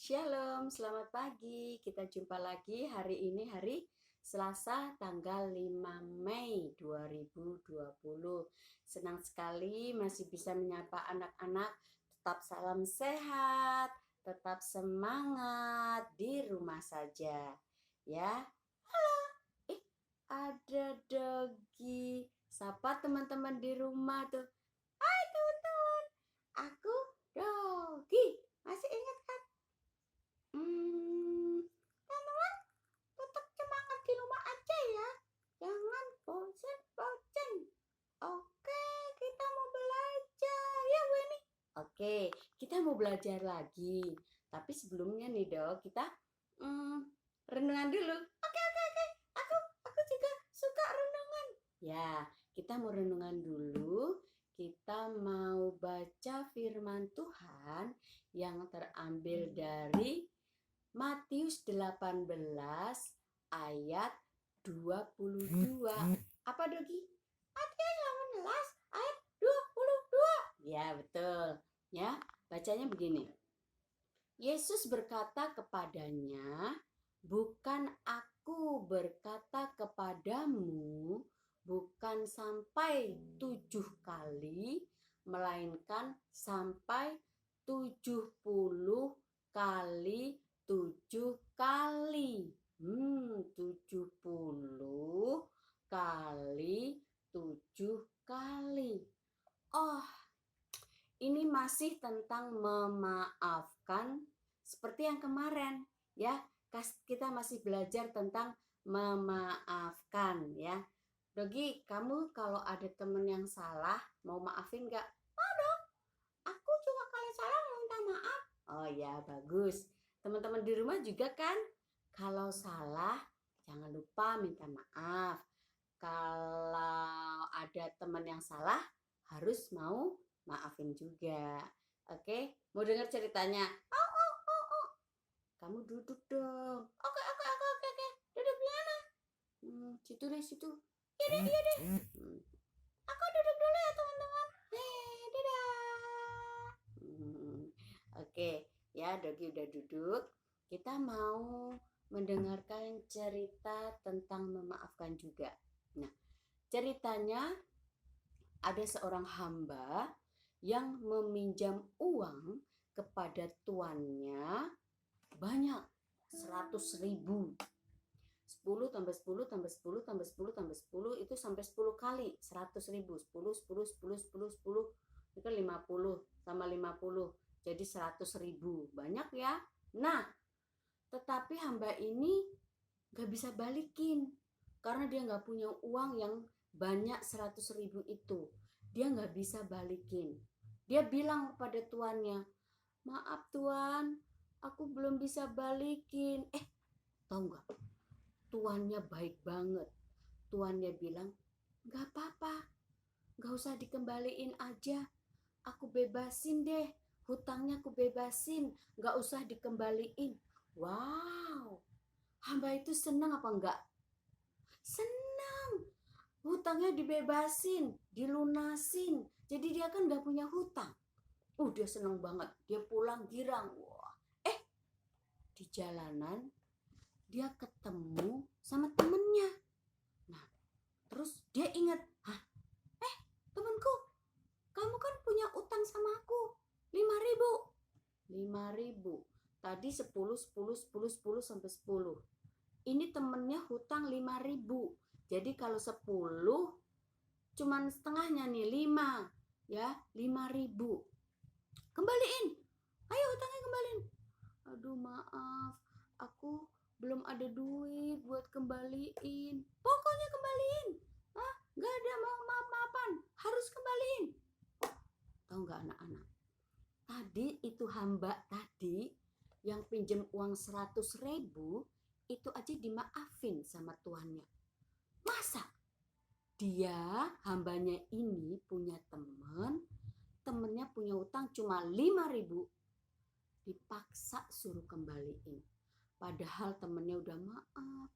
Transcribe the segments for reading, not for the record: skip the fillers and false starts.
Shalom, selamat pagi. Kita jumpa lagi hari ini hari Selasa tanggal 5 Mei 2020. Senang sekali masih bisa menyapa anak-anak. Tetap salam sehat, tetap semangat di rumah saja. Ya. Eh, ada Dogi. Sapa teman-teman di rumah tuh. Hai teman-teman, aku Dogi. Masih ingat kan? Teman-teman, tetap semangat di rumah aja ya. Jangan bosan-bosan. Oke, kita mau belajar ya Bu Eni. Oke, kita mau belajar lagi. Tapi sebelumnya nih Dok, kita renungan dulu. Oke. Aku juga suka renungan. Ya, kita mau renungan dulu. Kita mau baca firman Tuhan yang terambil dari Matius 18 ayat 22. Apa Dogi? Matius 18 ayat 22. Ya, betul. Ya, bacanya begini. Yesus berkata kepadanya, "Bukan aku berkata kepadamu, bukan sampai 7 kali, melainkan sampai 70 kali 7 kali. 70 kali 7 kali. Oh, ini masih tentang memaafkan seperti yang kemarin ya. Kita masih belajar tentang memaafkan ya. Dogi, kamu kalau ada temen yang salah mau maafin gak? Oh dong, aku juga kalau salah mau minta maaf. Oh ya, bagus. Teman-teman di rumah juga kan? Kalau salah jangan lupa minta maaf. Kalau ada teman yang salah harus mau maafin juga. Oke, mau dengar ceritanya? Oh. Kamu duduk dong. Oke. Duduk di mana? Situ deh, situ. Iya deh. Aku duduk dulu ya teman-teman. Dadah. Oke, ya Dogi udah duduk. Kita mau mendengarkan cerita tentang memaafkan juga. Nah, ceritanya ada seorang hamba yang meminjam uang kepada tuannya banyak, 100.000. 10 tambah 10 tambah 10 tambah 10 tambah 10 itu sampai 10 kali 100.000. 10 itu kan 50 sama 50 jadi 100.000. Banyak ya. Nah, tetapi hamba ini gak bisa balikin karena dia gak punya uang yang banyak 100.000 itu. Dia gak bisa balikin. Dia bilang pada tuannya, "Maaf tuan, aku belum bisa balikin." Tahu gak? Tuannya baik banget. Tuannya bilang, "Gak apa-apa, gak usah dikembaliin aja. Aku bebasin deh, hutangnya aku bebasin, gak usah dikembaliin." Wow, hamba itu senang apa enggak? Senang. Hutangnya dibebasin, dilunasin. Jadi dia kan gak punya hutang. Dia senang banget. Dia pulang girang. Wah. Di jalanan dia ketemu sama temennya. Nah, terus dia ingat, temanku, kamu kan punya utang sama aku 5.000. 5.000. Tadi 10 sampai 10. Ini temennya hutang 5.000. Jadi kalau 10 cuman setengahnya nih 5 ya, 5.000. Kembaliin. Ayo hutangnya kembaliin. Aduh maaf, aku belum ada duit buat kembaliin. Pokoknya kembaliin. Gak ada maaf-maafan, harus kembaliin. Tahu nggak anak-anak? Tadi itu hamba tadi yang pinjam uang 100.000 itu aja dimaafin sama tuannya. Masa? Dia hambanya ini punya temennya punya utang cuma 5.000, dipaksa suruh kembaliin. Padahal temennya udah maaf,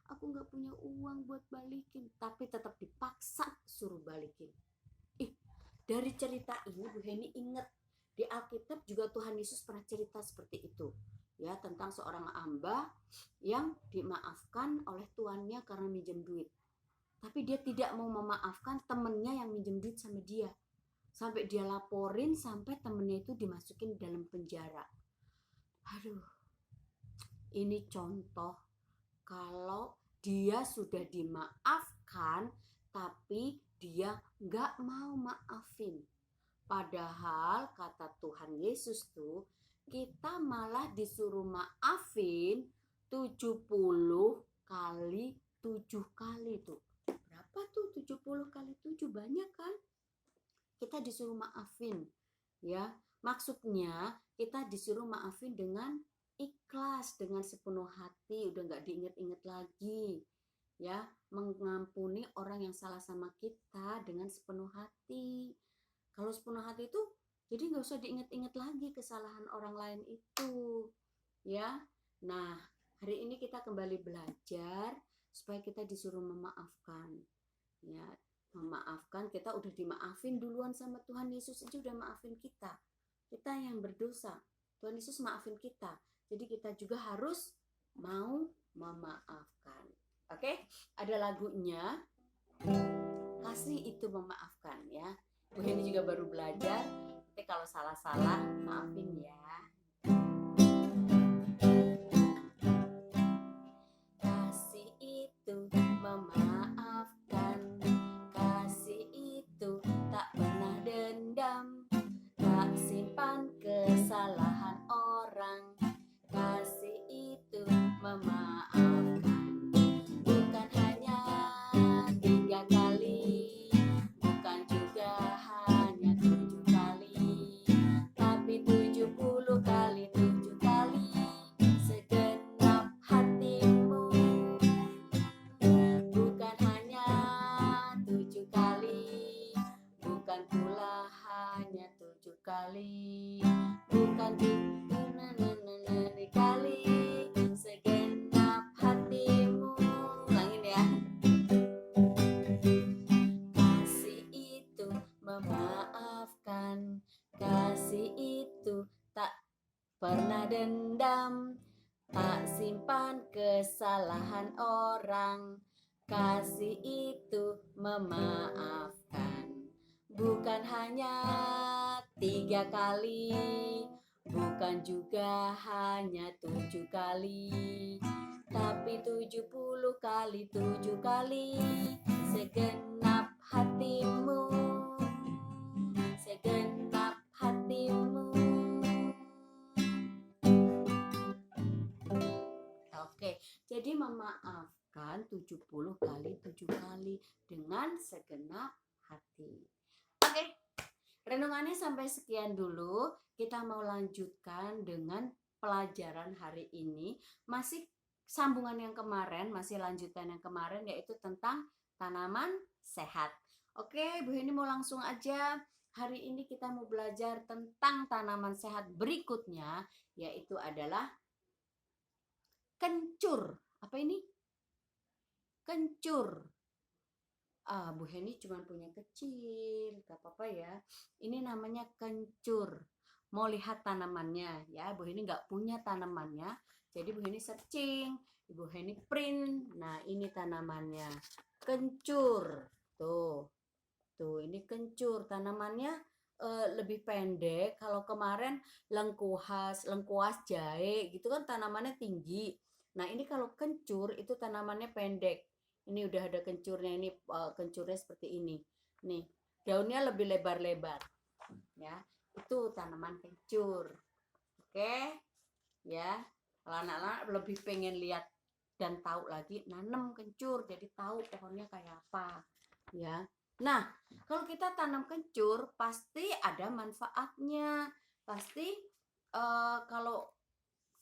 aku nggak punya uang buat balikin, tapi tetap dipaksa suruh balikin. Dari cerita ini Bu Heni inget Di Alkitab juga Tuhan Yesus pernah cerita seperti itu, ya, tentang seorang hamba yang dimaafkan oleh tuannya karena minjem duit. Tapi dia tidak mau memaafkan temennya yang minjem duit sama dia. Sampai dia laporin, sampai temennya itu dimasukin dalam penjara. Aduh, ini contoh kalau dia sudah dimaafkan, tapi dia nggak mau maafin. Padahal kata Tuhan Yesus tuh, kita malah disuruh maafin 70 kali 7 kali tuh. Berapa tuh 70 kali 7? Banyak kan? Kita disuruh maafin, ya. Maksudnya kita disuruh maafin dengan ikhlas, dengan sepenuh hati, udah nggak diinget-inget lagi, ya. Mengampuni orang yang salah sama kita dengan sepenuh hati. Kalau sepenuh hati itu, jadi nggak usah diinget-inget lagi kesalahan orang lain itu, ya. Nah, hari ini kita kembali belajar supaya kita disuruh memaafkan, ya. Memaafkan, kita udah dimaafin duluan sama Tuhan Yesus aja udah maafin kita. Kita yang berdosa, Tuhan Yesus maafin kita. Jadi kita juga harus mau memaafkan. Oke, ada lagunya. Kasih itu memaafkan, ya. Bu Heni juga baru belajar. Tapi kalau salah-salah, maafin ya. Kasih itu memaafkan. Kasih itu tak pernah dendam. Tak simpan kesalahan orang. Kasih itu memaafkan. Bukan hanya 3 kali, bukan juga hanya 7 kali, tapi 70 kali 7 kali segenap hatimu. Bukan hanya 7 kali, bukan pula hanya 7 kali, bukan 7 kali segenap hatimu. Ulangin ya. Kasih itu memaafkan. Kasih itu tak pernah dendam. Tak simpan kesalahan orang. Kasih itu memaafkan. Bukan hanya 3 kali, bukan juga hanya 7 kali, tapi 70 kali 7 kali segenap hatimu. Segenap hatimu. Oke, jadi memaafkan 70 kali 7 kali dengan segenap hati. Oke, renungannya sampai sekian dulu. Kita mau lanjutkan dengan pelajaran hari ini. Masih sambungan yang kemarin, masih lanjutan yang kemarin, yaitu tentang tanaman sehat. Oke, Bu Heni mau langsung aja. Hari ini kita mau belajar tentang tanaman sehat berikutnya, yaitu adalah kencur. Apa ini? Kencur. Bu Heni cuma punya kecil, gak apa-apa ya. Ini namanya kencur. Mau lihat tanamannya ya, Bu Heni gak punya tanamannya. Jadi Bu Heni searching, Bu Heni print. Nah, ini tanamannya. Kencur. Tuh ini kencur. Tanamannya lebih pendek. Kalau kemarin lengkuas, jahe gitu kan tanamannya tinggi. Nah, ini kalau kencur itu tanamannya pendek. Ini udah ada kencurnya, ini kencurnya seperti ini. Nih, daunnya lebih lebar-lebar. Ya, itu tanaman kencur. Oke? Ya. Kalau anak-anak lebih pengen lihat dan tahu lagi, nanam kencur, jadi tahu pohonnya kayak apa. Ya. Nah, kalau kita tanam kencur pasti ada manfaatnya. Pasti kalau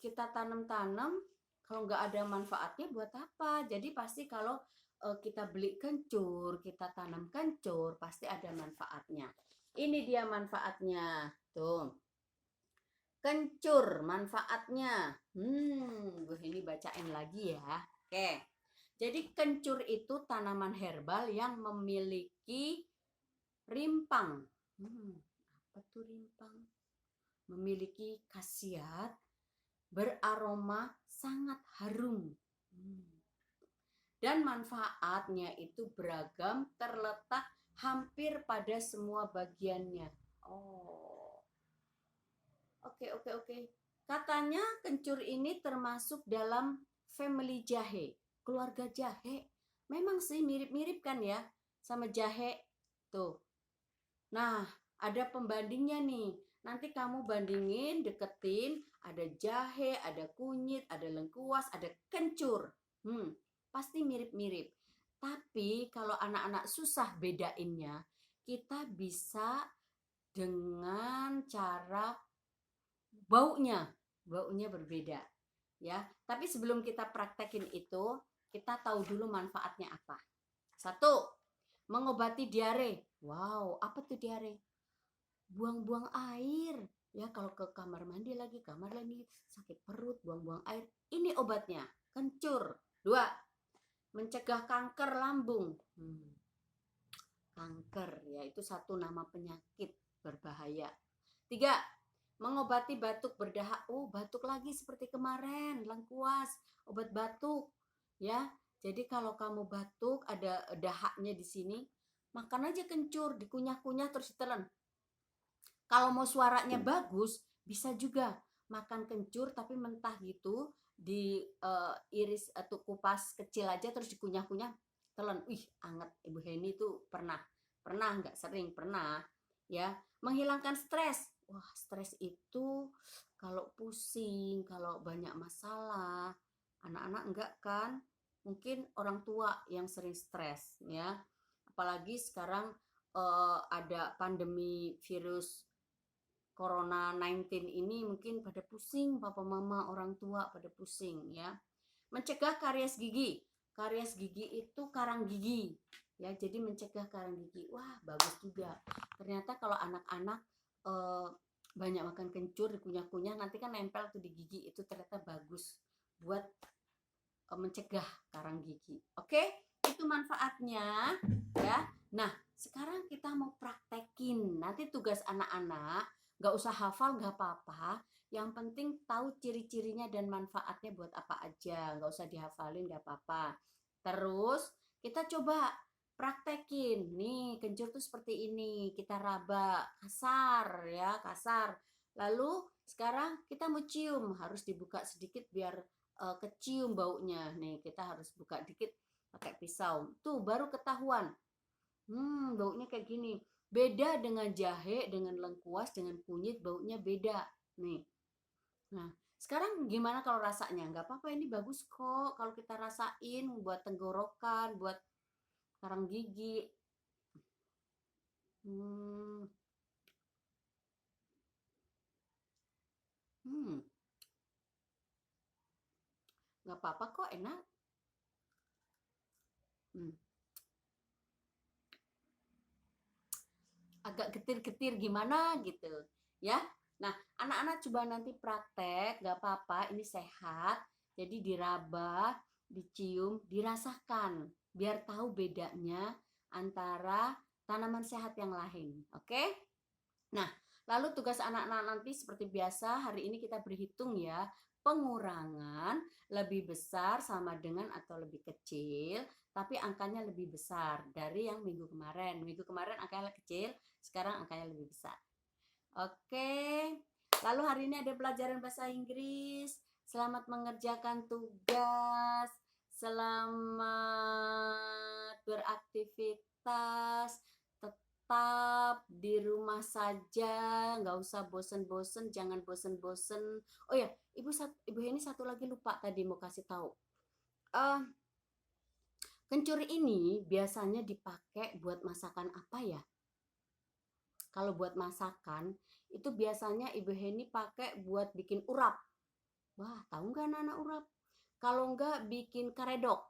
kita tanam-tanam, kalau nggak ada manfaatnya buat apa? Jadi pasti kalau kita beli kencur, kita tanam kencur, pasti ada manfaatnya. Ini dia manfaatnya. Tuh. Kencur manfaatnya. Bu ini bacain lagi ya. Oke. Jadi kencur itu tanaman herbal yang memiliki rimpang. Apa tuh rimpang? memiliki khasiat beraroma sangat harum. Dan manfaatnya itu beragam, terletak hampir pada semua bagiannya. Oh, oke. Katanya kencur ini termasuk dalam family jahe, keluarga jahe. Memang sih mirip-mirip kan ya sama jahe. Tuh. Nah, ada pembandingnya nih. Nanti kamu bandingin, deketin, ada jahe, ada kunyit, ada lengkuas, ada kencur. Pasti mirip-mirip. Tapi kalau anak-anak susah bedainnya, kita bisa dengan cara baunya berbeda ya. Tapi sebelum kita praktekin itu, kita tahu dulu manfaatnya apa. 1, mengobati diare. Wow, apa tuh diare? Buang-buang air ya, kalau ke kamar mandi lagi, sakit perut, buang-buang air, ini obatnya, kencur. 2, mencegah kanker lambung. Kanker ya, itu satu nama penyakit berbahaya. 3, mengobati batuk berdahak. Batuk lagi seperti kemarin, lengkuas, obat batuk ya. Jadi kalau kamu batuk ada dahaknya di sini, makan aja kencur, dikunyah-kunyah terus ditelan. Kalau mau suaranya bagus, bisa juga makan kencur tapi mentah gitu, di iris atau kupas kecil aja terus dikunyah-kunyah, telan. Anget. Ibu Heni itu pernah nggak sering, pernah ya. Menghilangkan stres. Wah, stres itu kalau pusing, kalau banyak masalah, anak-anak enggak kan? Mungkin orang tua yang sering stres ya. Apalagi sekarang ada pandemi virus Corona 19 ini, mungkin pada pusing, papa mama orang tua pada pusing ya. Mencegah karies gigi. Karies gigi itu karang gigi ya, jadi mencegah karang gigi. Wah, bagus juga. Ternyata kalau anak-anak banyak makan kencur, dikunyah-kunyah, nanti kan nempel tuh di gigi, itu ternyata bagus buat mencegah karang gigi. Oke, itu manfaatnya ya. Nah, sekarang kita mau praktekin. Nanti tugas anak-anak, nggak usah hafal, nggak apa-apa. Yang penting tahu ciri-cirinya dan manfaatnya buat apa aja. Nggak usah dihafalin, nggak apa-apa. Terus kita coba praktekin. Nih, kencur tuh seperti ini. Kita raba kasar ya, kasar. Lalu sekarang kita mau cium, harus dibuka sedikit biar kecium baunya. Nih, kita harus buka dikit pakai pisau. Tuh baru ketahuan. Baunya kayak gini. Beda dengan jahe, dengan lengkuas, dengan kunyit, baunya beda. Nih. Nah, sekarang gimana kalau rasanya? Nggak apa-apa, ini bagus kok kalau kita rasain buat tenggorokan, buat karang gigi. Nggak apa-apa kok, enak. Agak getir-getir gimana gitu ya. Nah, anak-anak coba nanti praktek, nggak apa-apa, ini sehat. Jadi diraba, dicium, dirasakan, biar tahu bedanya antara tanaman sehat yang lain. Oke? Nah, lalu tugas anak-anak nanti seperti biasa, hari ini kita berhitung ya, pengurangan lebih besar sama dengan atau lebih kecil, tapi angkanya lebih besar dari yang minggu kemarin. Minggu kemarin angkanya kecil, sekarang angkanya lebih besar. Oke, lalu hari ini ada pelajaran bahasa Inggris. Selamat mengerjakan tugas, selamat beraktivitas, tetap di rumah saja, nggak usah bosen-bosen, jangan bosen-bosen. Oh ya, Ibu Heni satu lagi lupa tadi mau kasih tahu. Kencur ini biasanya dipakai buat masakan apa ya? Kalau buat masakan itu biasanya Ibu Heni pakai buat bikin urap. Wah, tahu nggak anak-anak urap? Kalau nggak bikin karedok.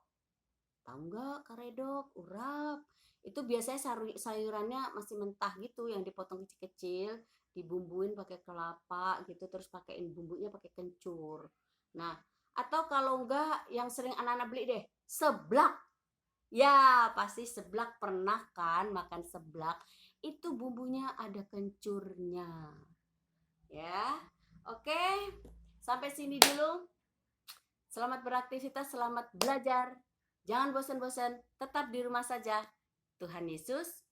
Tahu nggak karedok, urap? Itu biasanya sayurannya masih mentah gitu, yang dipotong kecil-kecil, dibumbuin pakai kelapa gitu, terus pakein bumbunya pakai kencur. Nah, atau kalau enggak yang sering anak-anak beli deh, seblak. Ya, pasti seblak, pernah kan makan seblak? Itu bumbunya ada kencurnya. Ya. Oke, sampai sini dulu. Selamat beraktivitas, selamat belajar. Jangan bosan-bosan, tetap di rumah saja. Tuhan Yesus